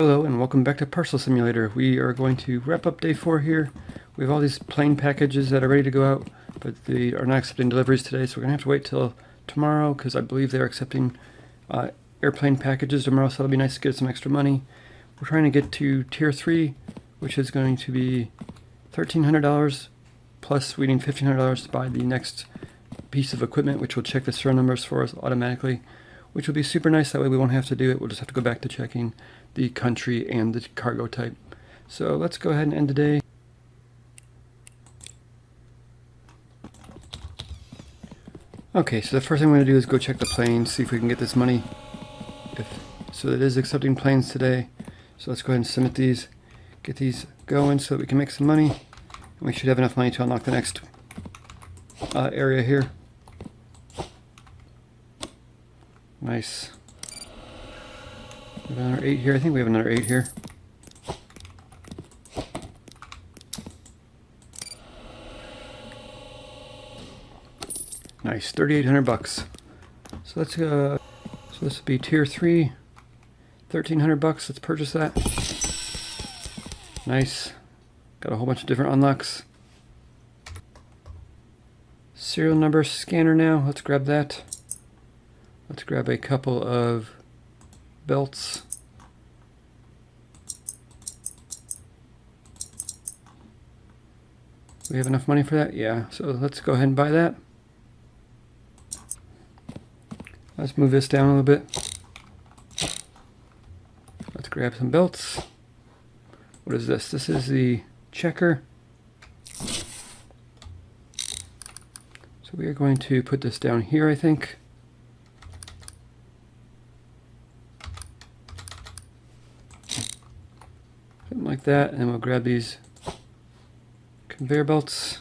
Hello and welcome back to Parcel Simulator. We are going to wrap up day 4 here. We have all these plane packages that are ready to go out, but they are not accepting deliveries today, so we're going to have to wait till tomorrow because I believe they're accepting airplane packages tomorrow, so it'll be nice to get some extra money. We're trying to get to Tier 3, which is going to be $1,300, plus we need $1,500 to buy the next piece of equipment, which will check the serial numbers for us automatically, which will be super nice. That way we won't have to do it. We'll just have to go back to checking the country and the cargo type. So let's go ahead and end the day. Okay, so the first thing I'm going to do is go check the planes, see if we can get this money. So it is accepting planes today. So let's go ahead and submit these, get these going so that we can make some money. And we should have enough money to unlock the next area here. Nice. We have another 8 here. I think we have another 8 here. Nice, 3,800 bucks. So let's go. So this would be Tier 3, 1,300 bucks. Let's purchase that. Nice. Got a whole bunch of different unlocks. Serial number scanner now. Let's grab that. Let's grab a couple of belts. We have enough money for that? Yeah, so let's go ahead and buy that. Let's move this down a little bit. Let's grab some belts. What is this? This is the checker. So we are going to put this down here, I think. Something like that, and then we'll grab these conveyor belts.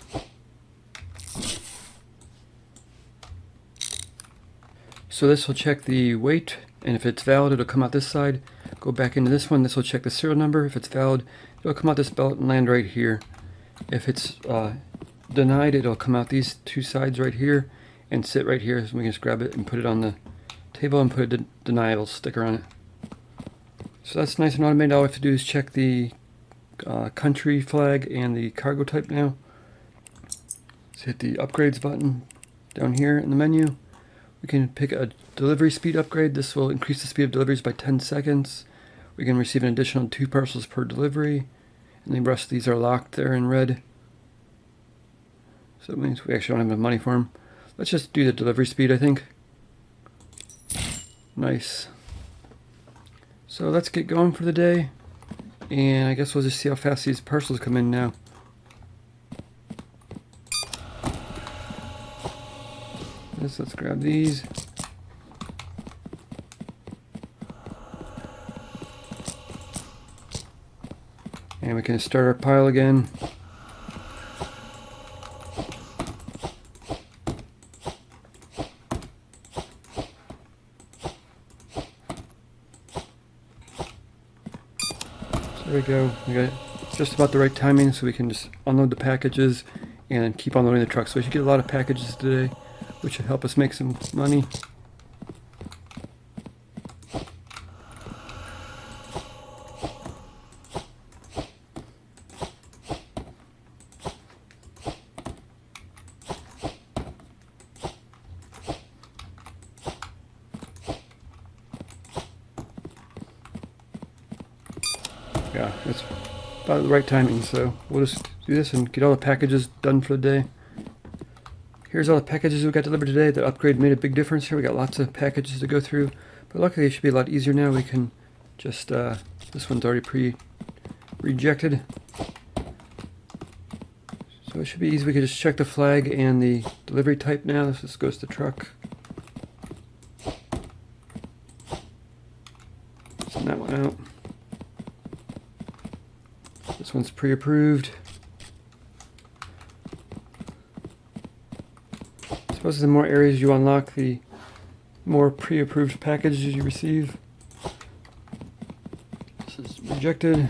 So this will check the weight, and if it's valid, it'll come out this side. Go back into this one. This will check the serial number. If it's valid, it'll come out this belt and land right here. If it's denied, it'll come out these two sides right here and sit right here. So we can just grab it and put it on the table and put a denial sticker on it. So that's nice and automated. All we have to do is check the country flag and the cargo type now. Let's hit the upgrades button down here in the menu. We can pick a delivery speed upgrade. This will increase the speed of deliveries by 10 seconds. We can receive an additional 2 parcels per delivery. And the rest of these are locked there in red. So it means we actually don't have enough money for them. Let's just do the delivery speed, I think. Nice. So let's get going for the day, and I guess we'll just see how fast these parcels come in now. Let's grab these. And we can start our pile again. There we go. We got just about the right timing so we can just unload the packages and keep unloading the truck. So we should get a lot of packages today, which should help us make some money. Yeah, it's about the right timing, so we'll just do this and get all the packages done for the day. Here's all the packages we got delivered today. The upgrade made a big difference here. We got lots of packages to go through, but luckily it should be a lot easier now. We can just, this one's already pre-rejected. So it should be easy. We can just check the flag and the delivery type now. This just goes to truck. Send that one out. This one's pre-approved. I suppose the more areas you unlock, the more pre-approved packages you receive. This is rejected.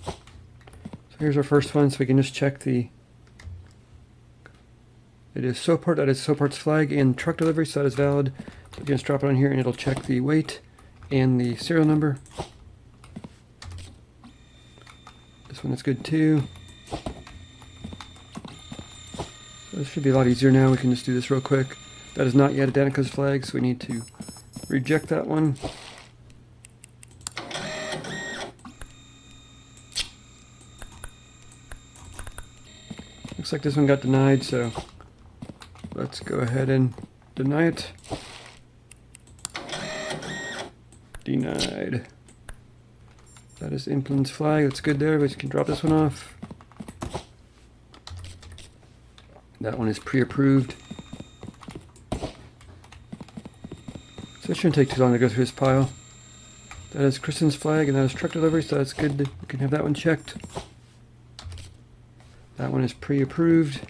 So here's our first one, so we can just check the It is Soport, that is Soport's flag, and truck delivery, so that is valid. So you can just drop it on here and it'll check the weight and the serial number. This one is good too. So this should be a lot easier now. We can just do this real quick. That is not yet a Danica's flag, so we need to reject that one. Looks like this one got denied, so let's go ahead and deny it. Denied. That is Implin's flag. That's good there. We can drop this one off. That one is pre-approved. So it shouldn't take too long to go through this pile. That is Kristen's flag, and that is truck delivery, so that's good. We can have that one checked. That one is pre-approved.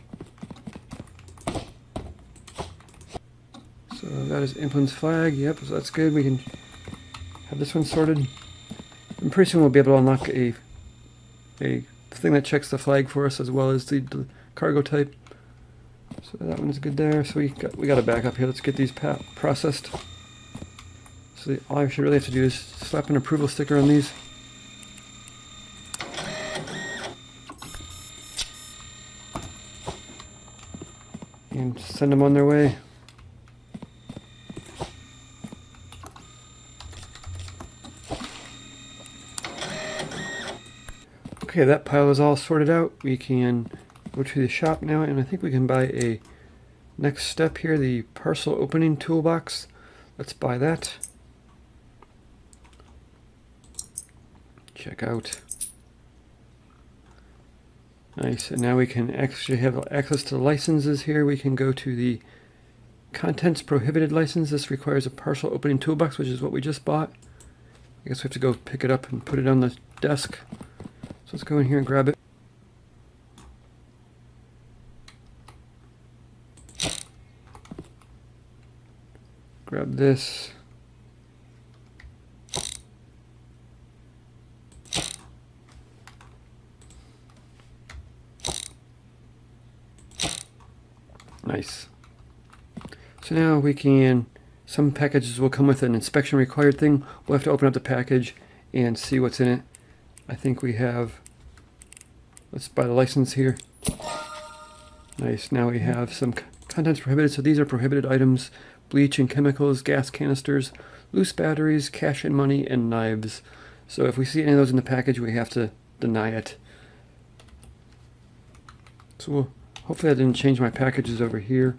So that is Implin's flag. Yep, so that's good. We can have this one sorted. And pretty soon we'll be able to unlock a thing that checks the flag for us as well as the cargo type. So that one is good there. So we got a backup here. Let's get these processed. So all I should really have to do is slap an approval sticker on these. And send them on their way. Okay, that pile is all sorted out. We can go to the shop now, and I think we can buy a next step here, the parcel opening toolbox. Let's buy that. Check out. Nice, and now we can actually have access to the licenses here. We can go to the contents prohibited license. This requires a parcel opening toolbox, which is what we just bought. I guess we have to go pick it up and put it on the desk. So let's go in here and grab it. Grab this. Nice. So now we can, some packages will come with an inspection required thing. We'll have to open up the package and see what's in it. I think we have, let's buy the license here. Nice, now we have some contents prohibited. So these are prohibited items: bleach and chemicals, gas canisters, loose batteries, cash and money, and knives. So if we see any of those in the package, we have to deny it. So hopefully I didn't change my packages over here,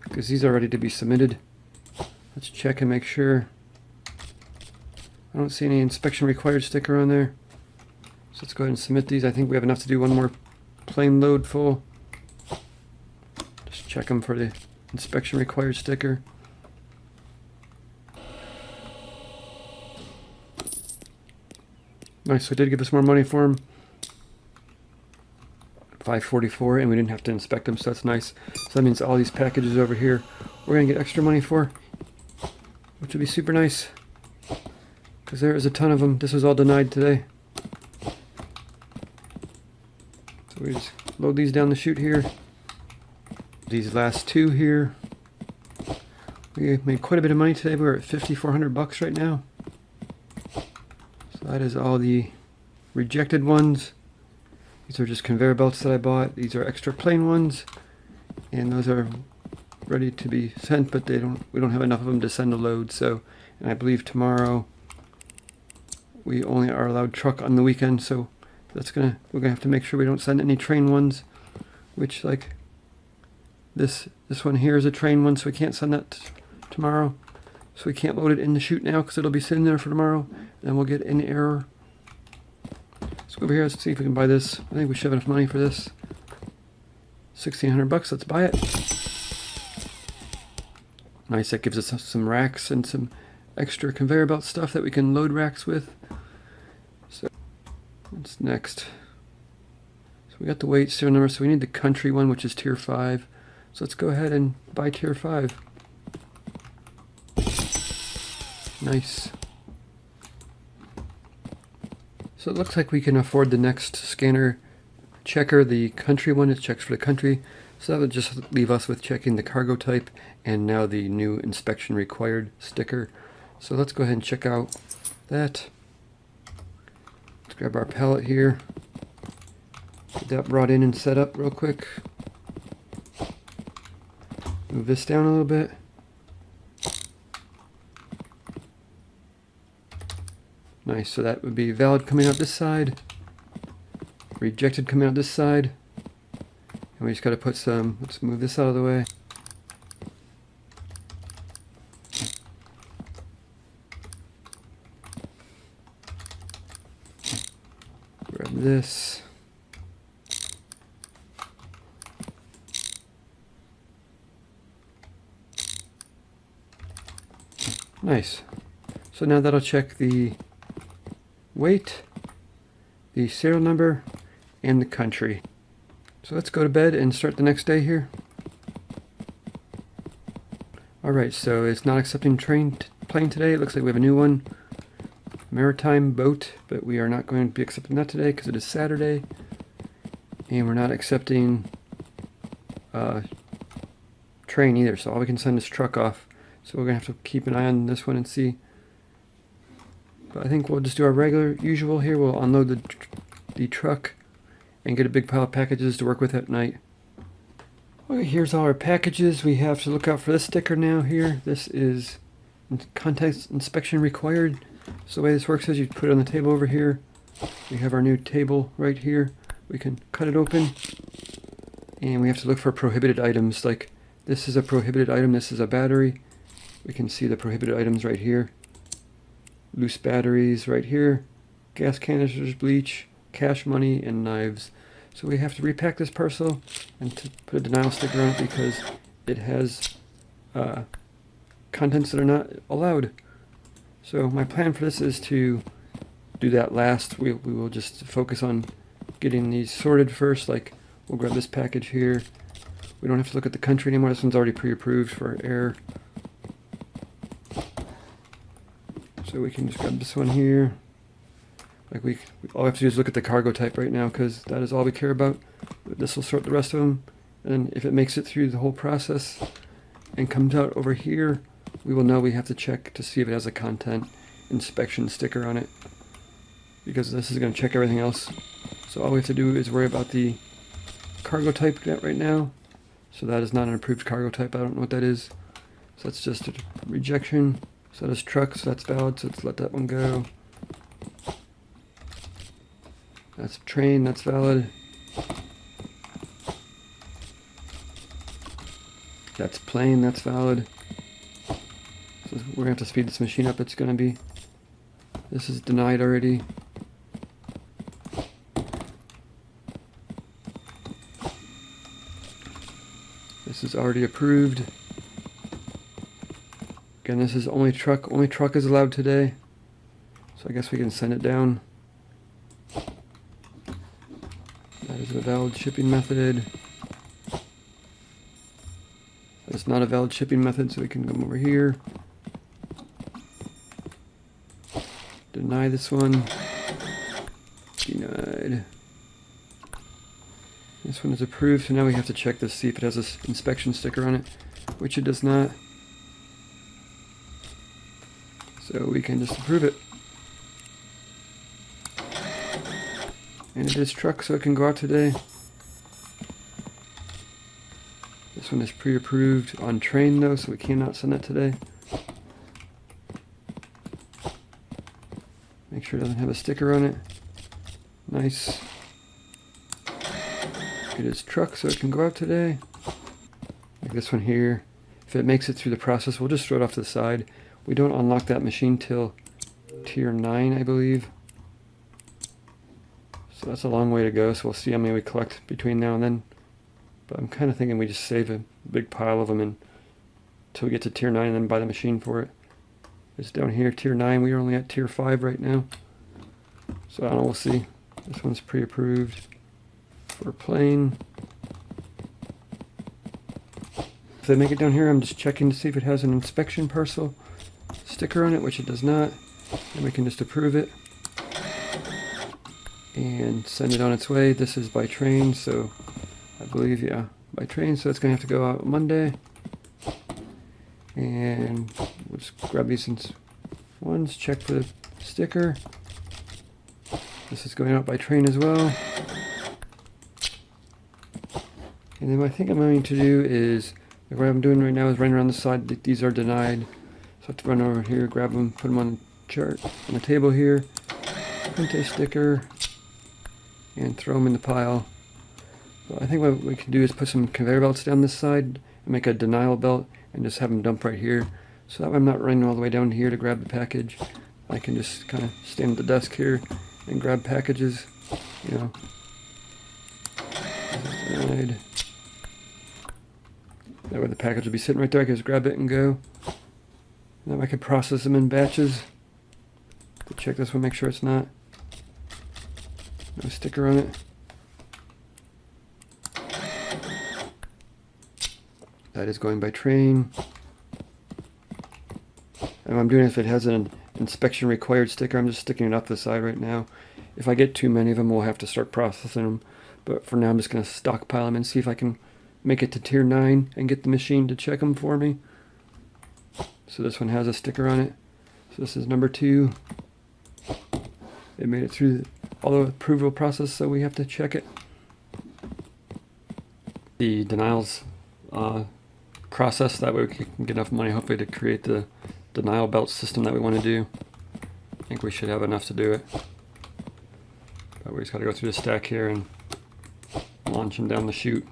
because these are ready to be submitted. Let's check and make sure. I don't see any inspection required sticker on there. So let's go ahead and submit these. I think we have enough to do one more plain load full. Just check them for the inspection required sticker. Nice, so it did give us more money for them. $5.44, and we didn't have to inspect them, so that's nice. So that means all these packages over here we're going to get extra money for, which would be super nice, because there is a ton of them. This was all denied today. So we just load these down the chute here. These last two here, we made quite a bit of money today. We're at $5,400 right now. So that is all the rejected ones. These are just conveyor belts that I bought. These are extra plain ones, and those are ready to be sent, but we don't have enough of them to send a load. So, and I believe tomorrow we only are allowed truck on the weekend, so we're gonna have to make sure we don't send any train ones, which, like this one here is a train one, so we can't send that tomorrow. So we can't load it in the chute now because it'll be sitting there for tomorrow, and we'll get an error. Let's go over here. Let's see if we can buy this. I think we should have enough money for this. $1,600. Let's buy it. Nice. That gives us some racks and some extra conveyor belt stuff that we can load racks with. So what's next? So we got the weight serial number. So we need the country one, which is tier 5. So let's go ahead and buy tier 5. Nice. So it looks like we can afford the next scanner checker, the country one. It checks for the country. So that would just leave us with checking the cargo type and now the new inspection required sticker. So let's go ahead and check out that. Let's grab our pallet here. Get that brought in and set up real quick. Move this down a little bit. Nice, so that would be valid coming out this side, rejected coming out this side. And we just got to put some, let's move this out of the way. Grab this. Nice. So now that'll check the weight, the serial number, and the country. So let's go to bed and start the next day here. Alright, so it's not accepting plane today. It looks like we have a new one. Maritime boat, but we are not going to be accepting that today because it is Saturday. And we're not accepting train either, so all we can send is truck off. So we're going to have to keep an eye on this one and see. But I think we'll just do our regular usual here. We'll unload the truck and get a big pile of packages to work with at night. Okay, here's all our packages. We have to look out for this sticker now here. This is contents inspection required. So the way this works is you put it on the table over here. We have our new table right here. We can cut it open. And we have to look for prohibited items. Like this is a prohibited item. This is a battery. We can see the prohibited items right here. Loose batteries right here. Gas canisters, bleach, cash money, and knives. So we have to repack this parcel and to put a denial sticker on it because it has contents that are not allowed. So my plan for this is to do that last. We will just focus on getting these sorted first. Like we'll grab this package here. We don't have to look at the country anymore. This one's already pre-approved for air. So we can just grab this one here. Like all we have to do is look at the cargo type right now because that is all we care about. This will sort the rest of them. And if it makes it through the whole process and comes out over here, we will know we have to check to see if it has a content inspection sticker on it. Because this is going to check everything else. So all we have to do is worry about the cargo type right now. So that is not an approved cargo type. I don't know what that is. So that's just a rejection. So that is truck, so that's valid, so let's let that one go. That's train, that's valid. That's plane, that's valid. So we're going to have to speed this machine up, it's going to be. This is denied already. This is already approved. Again, this is only truck is allowed today. So I guess we can send it down. That is a valid shipping method. That's not a valid shipping method, so we can come over here. Deny this one. Denied. This one is approved, so now we have to check this, see if it has an inspection sticker on it, which it does not. So we can just approve it. And it is truck, so it can go out today. This one is pre-approved on train though, so we cannot send that today. Make sure it doesn't have a sticker on it. Nice. It is truck, so it can go out today. Like this one here. If it makes it through the process, we'll just throw it off to the side. We don't unlock that machine till tier 9, I believe. So that's a long way to go, so we'll see how many we collect between now and then. But I'm kind of thinking we just save a big pile of them until we get to tier 9 and then buy the machine for it. It's down here, tier 9. We are only at tier 5 right now. So I don't know, we'll see. This one's pre-approved for plane. If they make it down here, I'm just checking to see if it has an inspection parcel sticker on it, which it does not. And we can just approve it and send it on its way. This is by train, so I believe, yeah, by train, so it's going to have to go out Monday. And we'll just grab these ones, check for the sticker. This is going out by train as well. And then what I think I'm going to do is, like what I'm doing right now is running around the side. These are denied. So I have to run over here, grab them, put them on the chart, on the table here, print a sticker, and throw them in the pile. But I think what we can do is put some conveyor belts down this side and make a denial belt and just have them dump right here. So that way I'm not running all the way down here to grab the package. I can just kind of stand at the desk here and grab packages, you know. Denied. That way the package will be sitting right there. I can just grab it and go. Now I can process them in batches. To check this one, make sure it's not. No sticker on it. That is going by train. And I'm doing it if it has an inspection required sticker. I'm just sticking it off the side right now. If I get too many of them, we'll have to start processing them. But for now, I'm just going to stockpile them and see if I can make it to tier 9 and get the machine to check them for me. So this one has a sticker on it. So this is number 2. It made it through all the approval process, so we have to check it. The denials process, that way we can get enough money hopefully to create the denial belt system that we want to do. I think we should have enough to do it. But we just got to go through the stack here and launch them down the chute.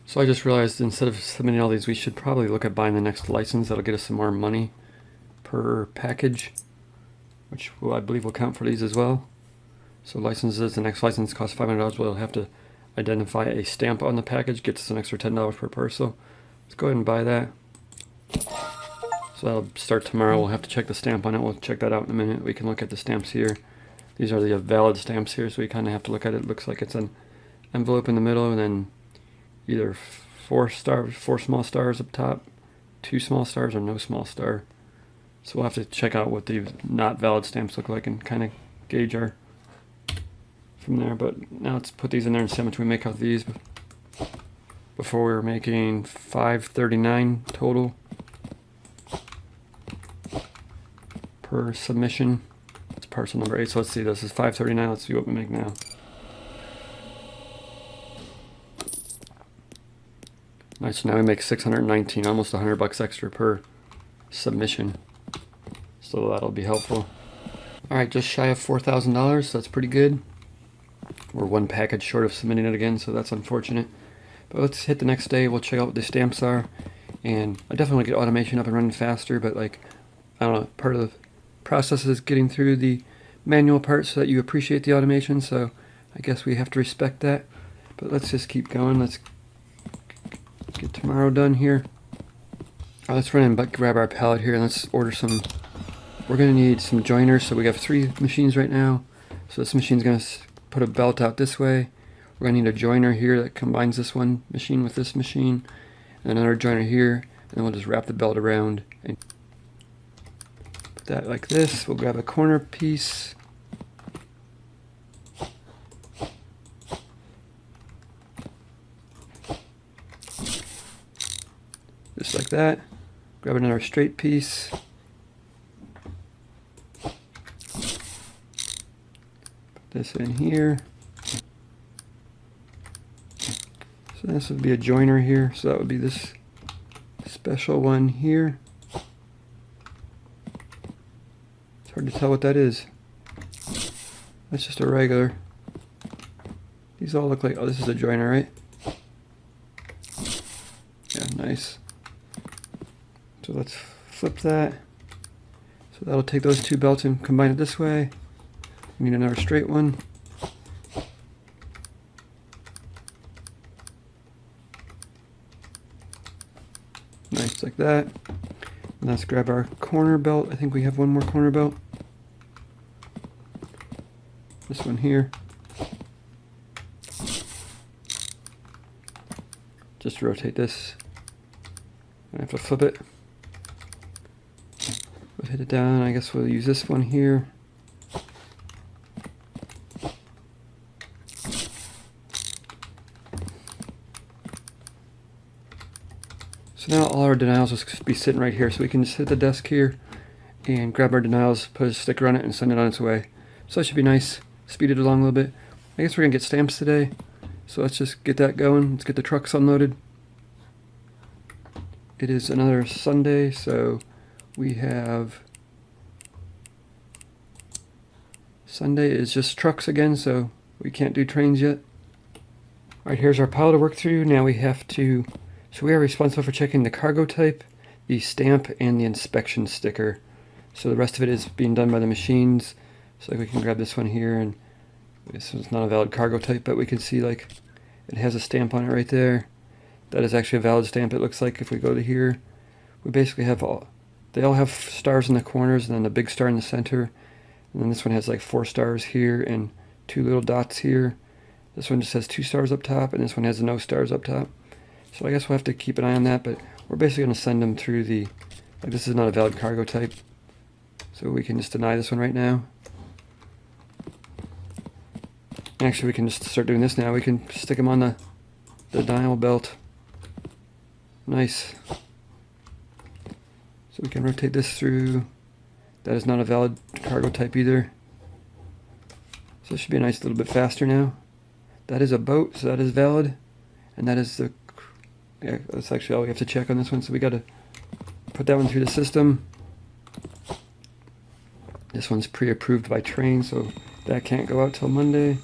So I just realized instead of submitting all these, we should probably look at buying the next license. That'll get us some more money per package, which I believe will count for these as well. So licenses, the next license costs $500. We'll have to identify a stamp on the package, gets us an extra $10 per parcel. Let's go ahead and buy that. So that'll start tomorrow. We'll have to check the stamp on it. We'll check that out in a minute. We can look at the stamps here. These are the valid stamps here, so we kind of have to look at it. It looks like it's an envelope in the middle, and then either 4 small stars up top, 2 small stars, or no small star. So we'll have to check out what the not valid stamps look like and kind of gauge our from there. But now let's put these in there and see how much we make off these. Before we were making $5.39 total per submission. It's parcel number 8. So let's see. This is $5.39. Let's see what we make now. Nice. So now we make $619, almost $100 extra per submission. So that'll be helpful. All right, just shy of $4,000. So that's pretty good. We're 1 package short of submitting it again, so that's unfortunate. But let's hit the next day. We'll check out what the stamps are, and I definitely want to get automation up and running faster. But like, I don't know, part of the process is getting through the manual part so that you appreciate the automation. So I guess we have to respect that. But let's just keep going. Let's get tomorrow done here. All right, let's run and grab our pallet here and let's order some. We're going to need some joiners. So we have 3 machines right now. So this machine's going to put a belt out this way. We're going to need a joiner here that combines this one machine with this machine, and another joiner here, and then we'll just wrap the belt around and put that like this. We'll grab a corner piece. Just like that. Grab another straight piece. Put this in here. So this would be a joiner here. So that would be this special one here. It's hard to tell what that is. That's just a regular. These all look like, oh, this is a joiner, right? Yeah, nice. So let's flip that. So that'll take those 2 belts and combine it this way. We need another straight one. Nice, like that. And let's grab our corner belt. I think we have one more corner belt. This one here. Just rotate this. I have to flip it. We'll hit it down. I guess we'll use this one here. So now all our denials will be sitting right here. So we can just hit the desk here and grab our denials, put a sticker on it, and send it on its way. So that should be nice. Speed it along a little bit. I guess we're gonna get stamps today, so let's just get that going. Let's get the trucks unloaded. It is another Sunday, so we have Sunday is just trucks again, so we can't do trains yet. Alright, here's our pile to work through. Now we have to, so we are responsible for checking the cargo type, the stamp, and the inspection sticker. So the rest of it is being done by the machines. So like we can grab this one here, and this one's not a valid cargo type, but we can see like it has a stamp on it right there. That is actually a valid stamp, it looks like. If we go to here, we basically have they all have stars in the corners and then a big star in the center. And then this one has like 4 stars here and 2 little dots here. This one just has 2 stars up top, and this one has no stars up top. So I guess we'll have to keep an eye on that, but we're basically going to send them through the, like this is not a valid cargo type. So we can just deny this one right now. Actually, we can just start doing this now. We can stick them on the denial belt. Nice. So we can rotate this through. That is not a valid cargo type either. So this should be a nice little bit faster now. That is a boat, so that is valid. And that is the, yeah, that's actually all we have to check on this one. So we got to put that one through the system. This one's pre-approved by train, so that can't go out till Monday.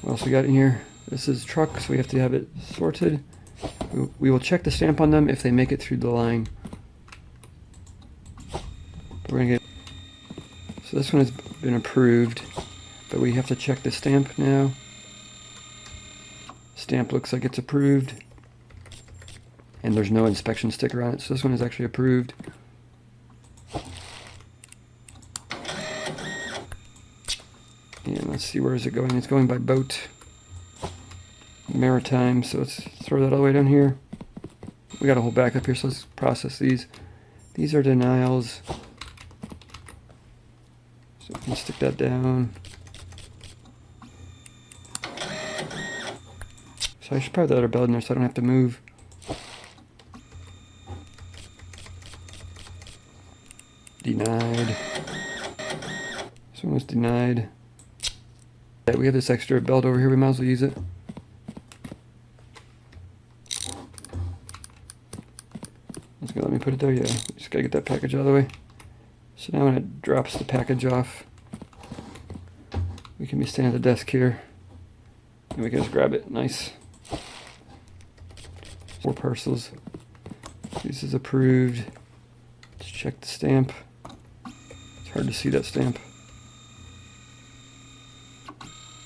What else we got in here? This is truck, so we have to have it sorted. We will check the stamp on them if they make it through the line. We're gonna get, so this one has been approved, but we have to check the stamp now. Stamp looks like it's approved, and there's no inspection sticker on it, so this one is actually approved. And let's see, where is it going? It's going by boat. Maritime, so let's throw that all the way down here. We got a whole backup here, so let's process these. These are denials. So we can stick that down. So I should probably let our belt in there so I don't have to move. Denied. This one was denied. Yeah, we have this extra belt over here, we might as well use it. It's gonna let me put it there, yeah. Just gotta get that package out of the way. So now when it drops the package off, we can be standing at the desk here, and we can just grab it, nice. 4 parcels. This is approved. Let's check the stamp. It's hard to see that stamp.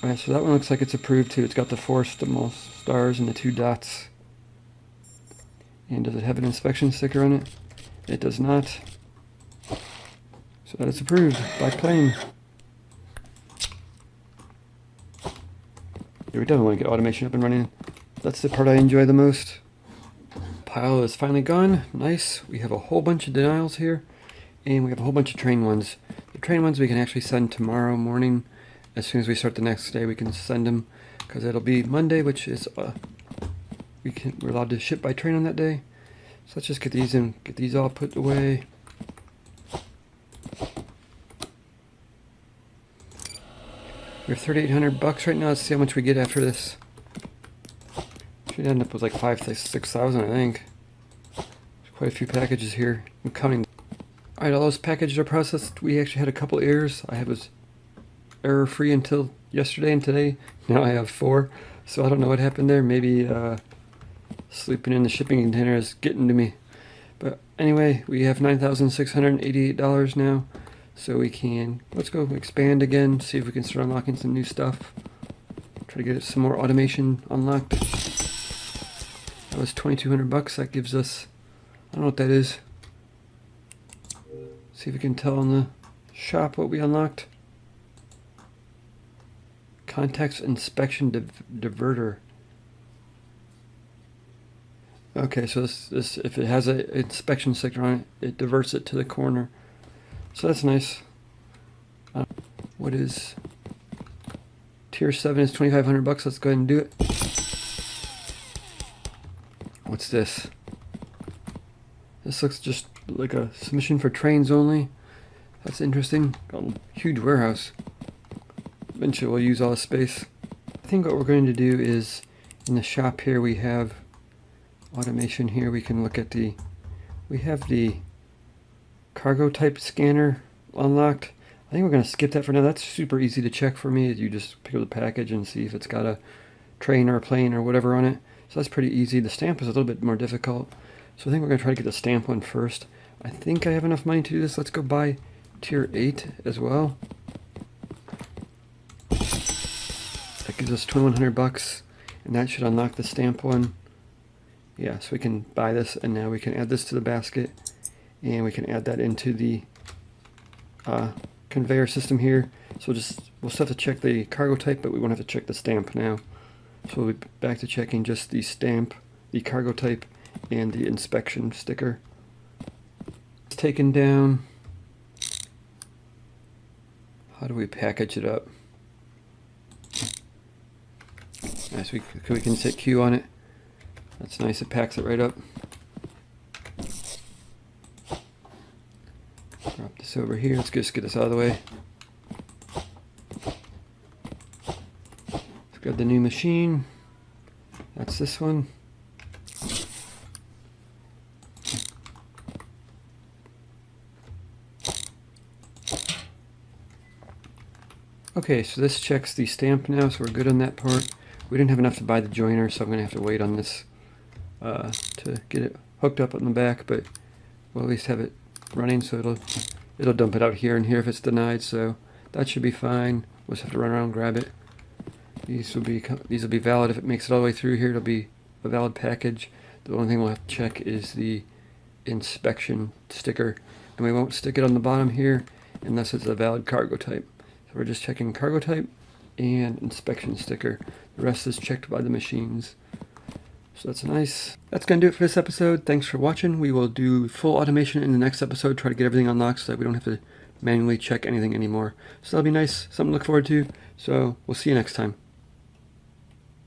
Alright, so that one looks like it's approved too. It's got the 4 stars and the 2 dots. And does it have an inspection sticker on it? It does not. So that is approved by plane. Yeah, we definitely want to get automation up and running. That's the part I enjoy the most. Pile is finally gone. Nice. We have a whole bunch of denials here, and we have a whole bunch of train ones. The train ones we can actually send tomorrow morning. As soon as we start the next day, we can send them, because it'll be Monday, which is we're allowed to ship by train on that day. So let's just get these in, get these all put away. We have $3,800 right now. Let's see how much we get after this. Should end up with like 5,000 to 6,000, I think. There's quite a few packages here. I'm counting. Alright, all those packages are processed. We actually had a couple errors. I was error-free until yesterday and today. Now I have 4. So I don't know what happened there. Maybe sleeping in the shipping container is getting to me. But anyway, we have $9,688 now. So we can, let's go expand again, see if we can start unlocking some new stuff. Try to get some more automation unlocked. That was $2,200. That gives us, I don't know what that is. See if we can tell in the shop what we unlocked. Contacts inspection diverter. Okay, so this if it has a inspection sticker on it, it diverts it to the corner. So that's nice. What is tier 7 is $2,500. Let's go ahead and do it. What's this? This looks just like a submission for trains only. That's interesting. Got a huge warehouse. Eventually we'll use all the space. I think what we're going to do is, in the shop here we have automation here. We can look at we have the cargo type scanner unlocked. I think we're going to skip that for now. That's super easy to check for me. You just pick up the package and see if it's got a train or a plane or whatever on it. So that's pretty easy. The stamp is a little bit more difficult. So I think we're going to try to get the stamp one first. I think I have enough money to do this. Let's go buy tier 8 as well. That gives us 2,100 bucks, and that should unlock the stamp one. Yeah, so we can buy this, and now we can add this to the basket, and we can add that into the conveyor system here. So we'll still have to check the cargo type, but we won't have to check the stamp now. So we'll be back to checking just the stamp, the cargo type, and the inspection sticker. It's taken down. How do we package it up? Nice, we can set Q on it. That's nice, it packs it right up. Drop this over here, let's just get this out of the way. Let's grab the new machine. That's this one. Okay, so this checks the stamp now, so we're good on that part. We didn't have enough to buy the joiner, so I'm going to have to wait on this to get it hooked up on the back, but we'll at least have it running, so it'll dump it out here and here if it's denied, so that should be fine. We'll just have to run around and grab it. These will be valid if it makes it all the way through here. It'll be a valid package. The only thing we'll have to check is the inspection sticker, and we won't stick it on the bottom here unless it's a valid cargo type. So we're just checking cargo type and inspection sticker. The rest is checked by the machines. So that's nice. That's going to do it for this episode. Thanks for watching. We will do full automation in the next episode, try to get everything unlocked so that we don't have to manually check anything anymore. So that'll be nice, something to look forward to. So we'll see you next time.